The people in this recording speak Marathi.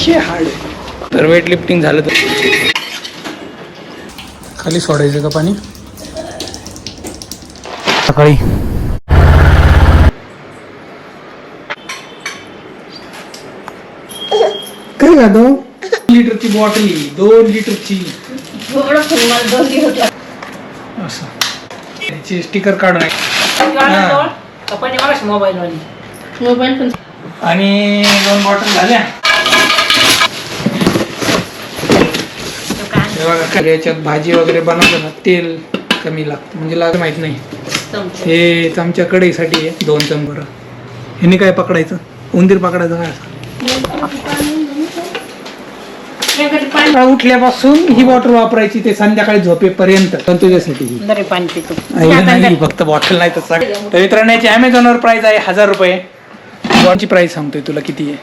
500 हार्ड आहे. तर वेट लिफ्टिंग झालं तर खाली सोडायचं का पाणी सकाळी. काय खातो? 2 लिटरची बॉटल 2 लिटरची असं त्याची स्टिकर काढून मोबाईल पण आणि 2 बॉटल झाल्या. याच्यात भाजी वगैरे बनवलं ना तेल कमी लागतं म्हणजे माहित नाही. हे चमच्या कढईसाठी आहे 2 चमचा. ह्याने काय पकडायचं उंदीर पकडायचं काय असं. उठल्यापासून ही बॉटल वापरायची ते संध्याकाळी झोपेपर्यंत तुझ्यासाठी. पाणी पितो नाही फक्त बॉटल नाही तर मित्रांनो याची अमेझॉनवर प्राइस आहे 1000 रुपये. बॉटलची प्राइस सांगतोय तुला किती आहे.